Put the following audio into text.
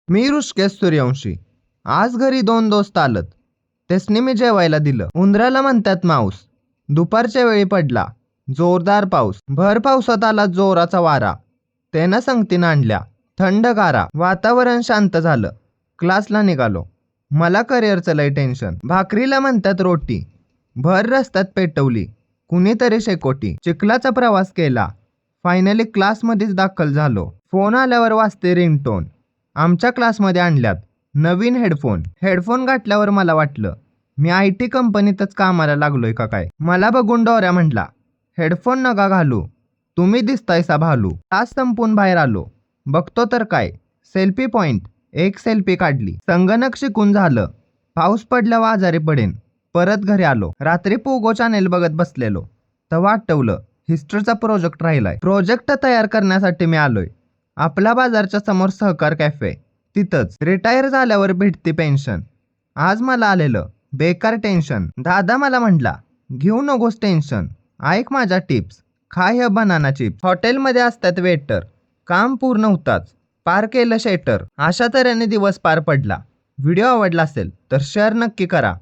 मी ऋषिकेश सूर्यवंशी. आज घरी 2 दोस्त आलत. त्यासनी मी जेवायला दिलं. उंदराला म्हणतात माऊस. दुपारच्या वेळी पडला जोरदार पाऊस. भर पावसात आला जोराचा वारा. त्यानं संगतीनं आणल्या थंड गारा. वातावरण शांत झालं. क्लासला निघालो. मला करिअरचं लय टेन्शन. भाकरीला म्हणतात रोटी. भर रस्त्यात पेटवली कुणीतरी शेकोटी. चिखलाचा प्रवास केला. फायनली क्लासमध्येच दाखल झालो. फोन आल्यावर वाजते रिंगटोन. आमच्या क्लासमध्ये आणल्यात नवीन हेडफोन घातल्यावर मला वाटलं मी IT कंपनीतच कामाला लागलोय का काय. मला बघून डोऱ्या म्हटला, हेडफोन नका घालू, तुम्ही दिसतायसा भालू. तास संपून बाहेर आलो. बघतो तर काय, सेल्फी पॉइंट. एक सेल्फी काढली. संगणक शिकून झालं. पाऊस पडल्यावर आजारी पडेन. परत घरी आलो. रात्री पोगो चॅनेल बघत बसलेलो. तेव्हा आठवलं हिस्ट्रीचा प्रोजेक्ट राहिलाय. प्रोजेक्ट तयार करण्यासाठी मी आलोय. आपला बाजारच्या समोर सहकार कॅफे. तिथंच रिटायर झाल्यावर भेटते पेन्शन. आज मला आलेलं बेकार टेन्शन. दादा मला म्हटला, घेऊ नकोस टेन्शन, ऐक माझ्या टिप्स. खा हे बनाना चिप्स. हॉटेलमध्ये असतात वेटर. काम पूर्ण होताच पार केलं शेटर. अशा तऱ्हेने दिवस पार पडला. व्हिडिओ आवडला असेल तर शेअर नक्की करा.